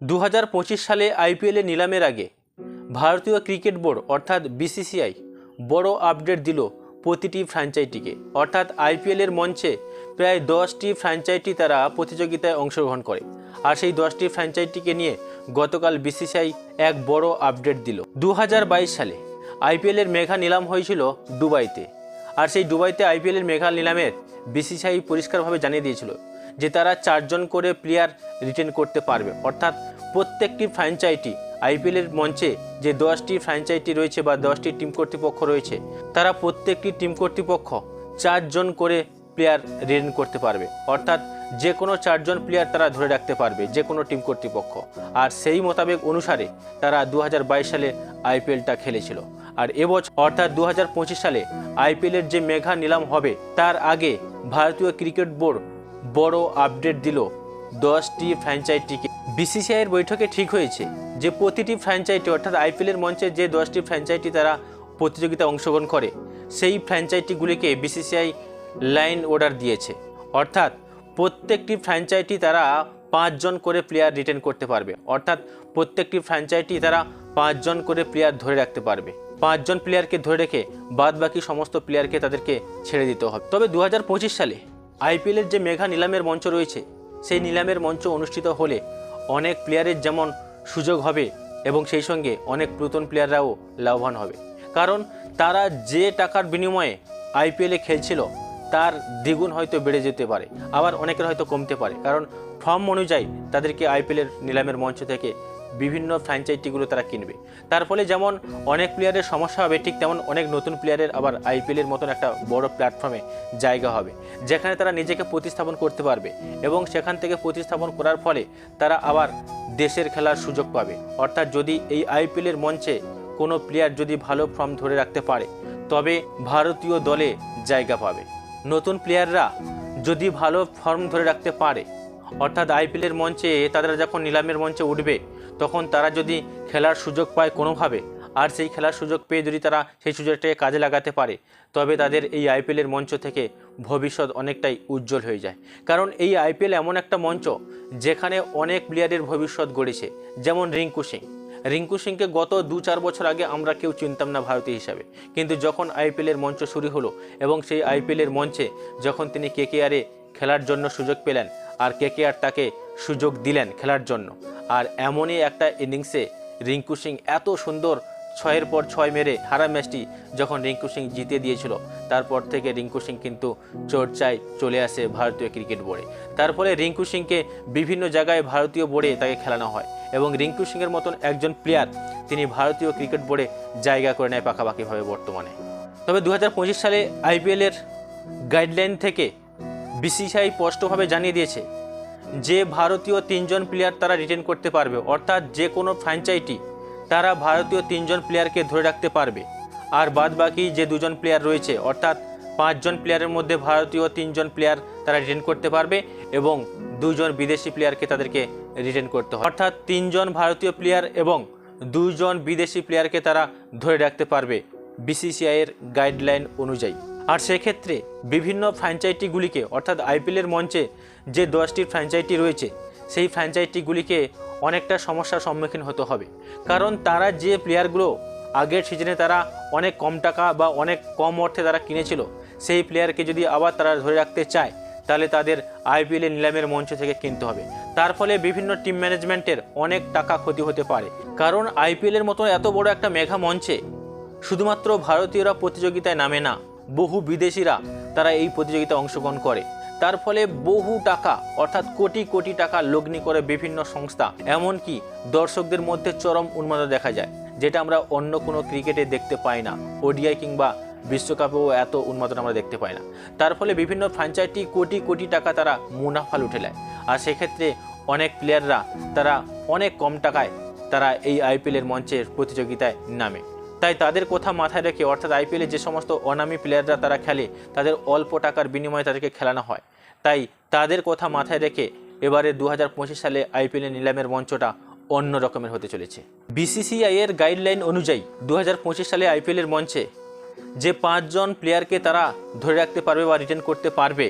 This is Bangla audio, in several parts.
2025 সালে আইপিএলে নিলামের আগে ভারতীয় ক্রিকেট বোর্ড অর্থাৎ বিসিসিআই বড় আপডেট দিল প্রতিটি ফ্র্যাঞ্চাইজিকে। অর্থাৎ আইপিএলের মঞ্চে প্রায় 10টি ফ্র্যাঞ্চাইজি তারা প্রতিযোগিতায় অংশগ্রহণ করে। আর সেই 10টি ফ্র্যাঞ্চাইজিকে নিয়ে গতকাল বিসিসিআই এক বড় আপডেট দিল। 2022 সালে আইপিএলের মেগা নিলাম হয়েছিল দুবাইতে। আর সেই দুবাইতে আইপিএলের মেগা নিলামের বিসিসিআই পরিষ্কারভাবে জানিয়ে দিয়েছিল যে তারা 4 জন করে প্লেয়ার রিটেন করতে পারবে। অর্থাৎ প্রত্যেকটি ফ্র্যাঞ্চাইজি আইপিএলের মঞ্চে যে 10টি ফ্র্যাঞ্চাইজি রয়েছে বা 10টি টিম কর্তৃপক্ষ রয়েছে, তারা প্রত্যেকটি টিম কর্তৃপক্ষ 4 জন করে প্লেয়ার রিটেন করতে পারবে। অর্থাৎ যে কোনো 4 জন প্লেয়ার তারা ধরে রাখতে পারবে যে কোনো টিম কর্তৃপক্ষ। আর সেই মোতাবেক অনুসারে তারা 2022 সালে আইপিএলটা খেলেছিল। আর এবছর অর্থাৎ 2025 সালে আইপিএলের যে মেগা নিলাম হবে তার আগে ভারতীয় ক্রিকেট বোর্ড বড় আপডেট দিল 10টি ফ্র্যাঞ্চাইজিকে। বিসিসিআইয়ের বৈঠকে ঠিক হয়েছে যে প্রতিটি ফ্র্যাঞ্চাইজি অর্থাৎ আইপিএলের মঞ্চে যে 10টি ফ্র্যাঞ্চাইজি তারা প্রতিযোগিতায় অংশগ্রহণ করে সেই ফ্র্যাঞ্চাইজিগুলিকে বিসিসিআই লাইন অর্ডার দিয়েছে। অর্থাৎ প্রত্যেকটি ফ্র্যাঞ্চাইজি তারা 5 জন করে প্লেয়ার রিটেন করতে পারবে। অর্থাৎ প্রত্যেকটি ফ্র্যাঞ্চাইজি তারা 5 জন করে প্লেয়ার ধরে রাখতে পারবে। 5 জন প্লেয়ারকে ধরে রেখে বাদ বাকি সমস্ত প্লেয়ারকে তাদেরকে ছেড়ে দিতে হবে। তবে 2025 সালে আইপিএলের যে মেগা নিলামের মঞ্চ রয়েছে সেই নিলামের মঞ্চ অনুষ্ঠিত হলে অনেক প্লেয়ারের যেমন সুযোগ হবে এবং সেই সঙ্গে অনেক নতুন প্লেয়াররাও লাভবান হবে। কারণ তারা যে টাকার বিনিময়ে আইপিএলে খেলছিল তার দ্বিগুণ হয়তো বেড়ে যেতে পারে, আবার অনেকের হয়তো কমতে পারে। কারণ ফর্ম অনুযায়ী তাদেরকে আইপিএলের নিলামের মঞ্চ থেকে বিভিন্ন ফ্র্যাঞ্চাইজিগুলো তারা কিনবে। তার ফলে যেমন অনেক প্লেয়ারের সমস্যা হবে, ঠিক তেমন অনেক নতুন প্লেয়ারের আবার আইপিএলের মতন একটা বড় প্ল্যাটফর্মে জায়গা হবে যেখানে তারা নিজেকে প্রতিস্থাপন করতে পারবে এবং সেখান থেকে প্রতিস্থাপন করার ফলে তারা আবার দেশের খেলার সুযোগ পাবে। অর্থাৎ যদি এই আইপিএলের মঞ্চে কোনো প্লেয়ার যদি ভালো ফর্ম ধরে রাখতে পারে তবে ভারতীয় দলে জায়গা পাবে। নতুন প্লেয়াররা যদি ভালো ফর্ম ধরে রাখতে পারে অর্থাৎ আইপিএলের মঞ্চে তারা যখন নিলামের মঞ্চে উঠবে তখন তারা যদি খেলার সুযোগ পায় কোনোভাবে, আর সেই খেলার সুযোগ পেয়ে যদি তারা সেই সুযোগটাকে কাজে লাগাতে পারে তবে তাদের এই আইপিএলের মঞ্চ থেকে ভবিষ্যৎ অনেকটাই উজ্জ্বল হয়ে যায়। কারণ এই আইপিএল এমন একটা মঞ্চ যেখানে অনেক প্লেয়ারের ভবিষ্যৎ গড়েছে। যেমন রিঙ্কু সিংকে গত 2-4 বছর আগে আমরা কেউ চিনতাম না ভারতীয় হিসাবে, কিন্তু যখন আইপিএলের মঞ্চ শুরু হলো এবং সেই আইপিএলের মঞ্চে যখন তিনি কেকেআরে খেলার জন্য সুযোগ পেলেন আর কেকেআর তাকে সুযোগ দিলেন খেলার জন্য, আর এমনই একটা ইনিংসে রিঙ্কু সিং এত সুন্দর 6-এর পর 6 মেরে হারা ম্যাচটি যখন রিঙ্কু সিং জিতে দিয়েছিল, তারপর থেকে রিঙ্কু সিং কিন্তু চর্চায় চলে আসে ভারতীয় ক্রিকেট বোর্ডে। তার ফলে রিঙ্কু সিংকে বিভিন্ন জায়গায় ভারতীয় বোর্ডে তাকে খেলানো হয় এবং রিঙ্কু সিংয়ের মতন একজন প্লেয়ার তিনি ভারতীয় ক্রিকেট বোর্ডে জায়গা করে নেয় পাকাপাকিভাবে বর্তমানে। তবে 2025 সালে আইপিএলের গাইডলাইন থেকে বিসিসিআই স্পষ্টভাবে জানিয়ে দিয়েছে যে ভারতীয় 3 জন প্লেয়ার তারা রিটেন করতে পারবে। অর্থাৎ যে কোনো ফ্র্যাঞ্চাইজি তারা ভারতীয় 3 জন প্লেয়ারকে ধরে রাখতে পারবে। আর বাদ বাকি যে 2 জন প্লেয়ার রয়েছে অর্থাৎ 5 জন প্লেয়ারের মধ্যে ভারতীয় 3 জন প্লেয়ার তারা রিটেন করতে পারবে এবং 2 জন বিদেশি প্লেয়ারকে তাদেরকে রিটেন করতে হবে। অর্থাৎ 3 জন ভারতীয় প্লেয়ার এবং 2 জন বিদেশি প্লেয়ারকে তারা ধরে রাখতে পারবে বিসিসিআইয়ের গাইডলাইন অনুযায়ী। আর সেক্ষেত্রে বিভিন্ন ফ্র্যাঞ্চাইজিগুলিকে অর্থাৎ আইপিএলের মঞ্চে যে 10টি ফ্র্যাঞ্চাইজি রয়েছে সেই ফ্র্যাঞ্চাইজিগুলিকে অনেকটা সমস্যার সম্মুখীন হতে হবে। কারণ তারা যে প্লেয়ারগুলো আগের সিজনে তারা অনেক কম টাকা বা অনেক কম অর্থে তারা কিনেছিল, সেই প্লেয়ারকে যদি আবার তারা ধরে রাখতে চায় তাহলে তাদের আইপিএলের নিলামের মঞ্চ থেকে কিনতে হবে। তার ফলে বিভিন্ন টিম ম্যানেজমেন্টের অনেক টাকা ক্ষতি হতে পারে। কারণ আইপিএলের মতো এত বড় একটা মেগা মঞ্চে শুধুমাত্র ভারতীয়রা প্রতিযোগিতায় নামে না, বহু বিদেশিরা তারা এই প্রতিযোগিতায় অংশগ্রহণ করে। তার ফলে বহু টাকা অর্থাৎ কোটি কোটি টাকা লগ্নি করে বিভিন্ন সংস্থা, এমনকি দর্শকদের মধ্যে চরম উন্মাদনা দেখা যায় যেটা আমরা অন্য কোনো ক্রিকেটে দেখতে পাই না। ওডিআই কিংবা বিশ্বকাপেও এত উন্মাদনা আমরা দেখতে পাই না। তার ফলে বিভিন্ন ফ্র্যাঞ্চাইজি কোটি কোটি টাকা তারা মুনাফা লুটে নেয়। আর সেক্ষেত্রে অনেক প্লেয়াররা তারা অনেক কম টাকায় তারা এই আইপিএলের মঞ্চের প্রতিযোগিতায় নামে। তাই তাদের কথা মাথায় রেখে অর্থাৎ আইপিএলে যে সমস্ত অনামী প্লেয়াররা তারা খেলে তাদের অল্প টাকার বিনিময়ে তাদেরকে খেলানো হয়। তাই তাদের কথা মাথায় রেখে এবারে 2025 সালে আইপিএলের নিলামের মঞ্চটা অন্য রকমের হতে চলেছে। বিসিসিআইয়ের গাইডলাইন অনুযায়ী 2025 সালে আইপিএলের মঞ্চে যে 5 জন প্লেয়ারকে তারা ধরে রাখতে পারবে বা রিটেন করতে পারবে,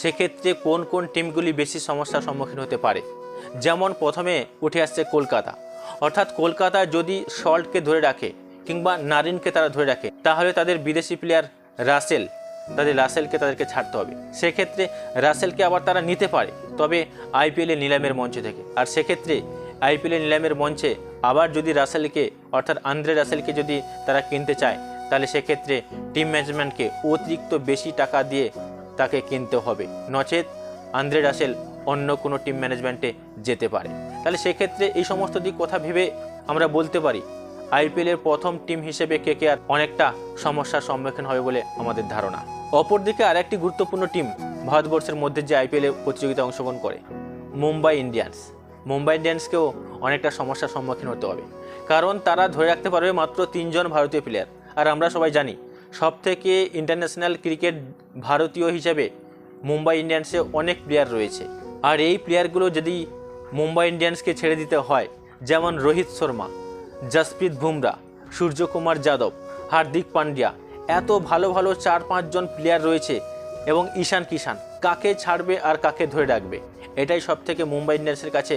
সেক্ষেত্রে কোন কোন টিমগুলি বেশি সমস্যার সম্মুখীন হতে পারে যেমন প্রথমে উঠে আসছে কলকাতা, অর্থাৎ কলকাতা যদি সল্টকে ধরে রাখে কিংবা নারিনকে তারা ধরে রাখে, তাহলে তাদের বিদেশি প্লেয়ার রাসেলকে তাদেরকে ছাড়তে হবে। সেক্ষেত্রে রাসেলকে আবার তারা নিতে পারে, তবে আইপিএলে নিলামের মঞ্চ থেকে। আর সেক্ষেত্রে আইপিএলে নিলামের মঞ্চে আবার যদি রাসেলকে অর্থাৎ আন্দ্রে রাসেলকে যদি তারা কিনতে চায়, তাহলে সেক্ষেত্রে টিম ম্যানেজমেন্টকে অতিরিক্ত বেশি টাকা দিয়ে তাকে কিনতে হবে, নচেত আন্দ্রে রাসেল অন্য কোনো টিম ম্যানেজমেন্টে যেতে পারে। তাহলে সেক্ষেত্রে এই সমস্ত দিক কথা ভেবে আমরা বলতে পারি আইপিএলের প্রথম টিম হিসেবে কেকেআর অনেকটা সমস্যার সম্মুখীন হবে বলে আমাদের ধারণা। অপরদিকে আরেকটি গুরুত্বপূর্ণ টিম ভারতবর্ষের মধ্যে যে আইপিএলে প্রতিযোগিতায় অংশগ্রহণ করে, মুম্বাই ইন্ডিয়ান্সকেও অনেকটা সমস্যার সম্মুখীন হতে হবে, কারণ তারা ধরে রাখতে পারবে মাত্র 3 জন ভারতীয় প্লেয়ার। আর আমরা সবাই জানি সবথেকে ইন্টারন্যাশনাল ক্রিকেট ভারতীয় হিসেবে মুম্বাই ইন্ডিয়ান্সে অনেক প্লেয়ার রয়েছে। আর এই প্লেয়ারগুলো যদি মুম্বাই ইন্ডিয়ান্সকে ছেড়ে দিতে হয়, যেমন রোহিত শর্মা, জসপ্রীত বুমরা, সূর্যকুমার যাদব, হার্দিক পান্ডিয়া, এত ভালো ভালো 4-5 জন প্লেয়ার রয়েছে, এবং ঈশান কিষান, কাকে ছাড়বে আর কাকে ধরে রাখবে, এটাই সবথেকে মুম্বাই ইন্ডিয়ান্সের কাছে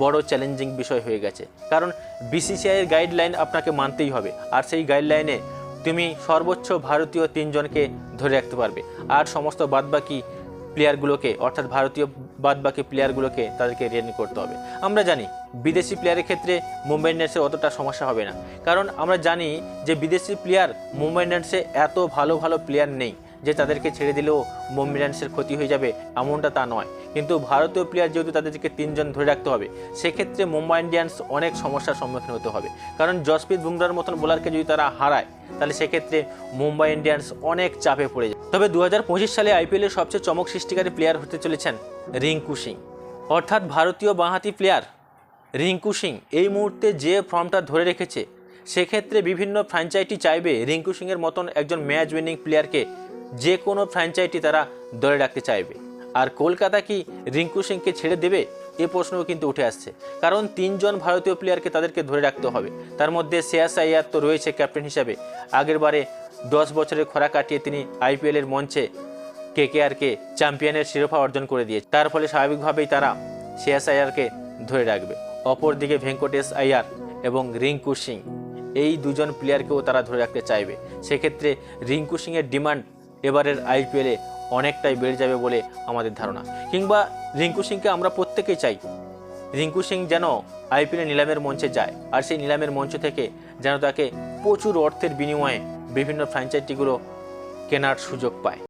বড় চ্যালেঞ্জিং বিষয় হয়ে গেছে। কারণ বিসিসিআইয়ের গাইডলাইন আপনাকে মানতেই হবে, আর সেই গাইডলাইনে তুমি সর্বোচ্চ ভারতীয় 3 জনকে ধরে রাখতে পারবে, আর সমস্ত বাদবাকি প্লেয়ারগুলোকে অর্থাৎ ভারতীয় বাদবাকি প্লেয়ারগুলোকে তাদেরকে রিটেন করতে হবে। আমরা জানি বিদেশি প্লেয়ারের ক্ষেত্রে মুম্বাই ইন্ডিয়ান্সের অতটা সমস্যা হবে না, কারণ আমরা জানি যে বিদেশি প্লেয়ার মুম্বাই ইন্ডিয়ান্সে এত ভালো ভালো প্লেয়ার নেই যে তাদেরকে ছেড়ে দিলেও মুম্বাই ইন্ডিয়ান্সের ক্ষতি হয়ে যাবে, এমনটা তা নয়। কিন্তু ভারতীয় প্লেয়ার যেহেতু তাদেরকে 3 জন ধরে রাখতে হবে, সেক্ষেত্রে মুম্বাই ইন্ডিয়ান্স অনেক সমস্যার সম্মুখীন হতে হবে। কারণ জসপ্রীত বুমরার মতন বোলারকে যদি তারা হারায়, তাহলে সেক্ষেত্রে মুম্বাই ইন্ডিয়ান্স অনেক চাপে পড়ে যায়। তবে 2025 সালে আইপিএলের সবচেয়ে চমক সৃষ্টিকারী প্লেয়ার হতে চলেছেন রিঙ্কু সিং, অর্থাৎ ভারতীয় বাঁহাতি প্লেয়ার রিঙ্কু সিং এই মুহূর্তে যে ফর্মটা ধরে রেখেছে, সেক্ষেত্রে বিভিন্ন ফ্র্যাঞ্চাইজি চাইবে রিঙ্কু সিংয়ের মতন একজন ম্যাচ উইনিং প্লেয়ারকে যে কোনো ফ্র্যাঞ্চাইজি তারা ধরে রাখতে চাইবে। আর কলকাতা কি রিঙ্কু সিংকে ছেড়ে দেবে, এ প্রশ্নও কিন্তু উঠে আসছে, কারণ 3 জন ভারতীয় প্লেয়ারকে তাদেরকে ধরে রাখতে হবে। তার মধ্যে শ্রেয়াস আইয়ার তো রয়েছে ক্যাপ্টেন হিসাবে, আগের বারে 10 বছরের খরা কাটিয়ে তিনি আইপিএলের মঞ্চে কেকেআরকে চ্যাম্পিয়নের শিরোপা অর্জন করে দিয়েছে, তার ফলে স্বাভাবিকভাবেই তারা শ্রেয়াস আইয়ারকে ধরে রাখবে। অপরদিকে ভেঙ্কটেশ আইয়ার এবং রিঙ্কু সিং, এই 2 জন প্লেয়ারকেও তারা ধরে রাখতে চাইবে। সেক্ষেত্রে রিঙ্কু সিংয়ের ডিমান্ড এবারের আইপিএলে অনেকটাই বেড়ে যাবে বলে আমাদের ধারণা। কিংবা রিঙ্কু সিংকে আমরা প্রত্যেকেই চাই রিঙ্কু সিং যেন আইপিএলে নিলামের মঞ্চে যায়, আর সেই নিলামের মঞ্চ থেকে যেন তাকে প্রচুর অর্থের বিনিময়ে বিভিন্ন ফ্র্যাঞ্চাইজিগুলো কেনার সুযোগ পায়।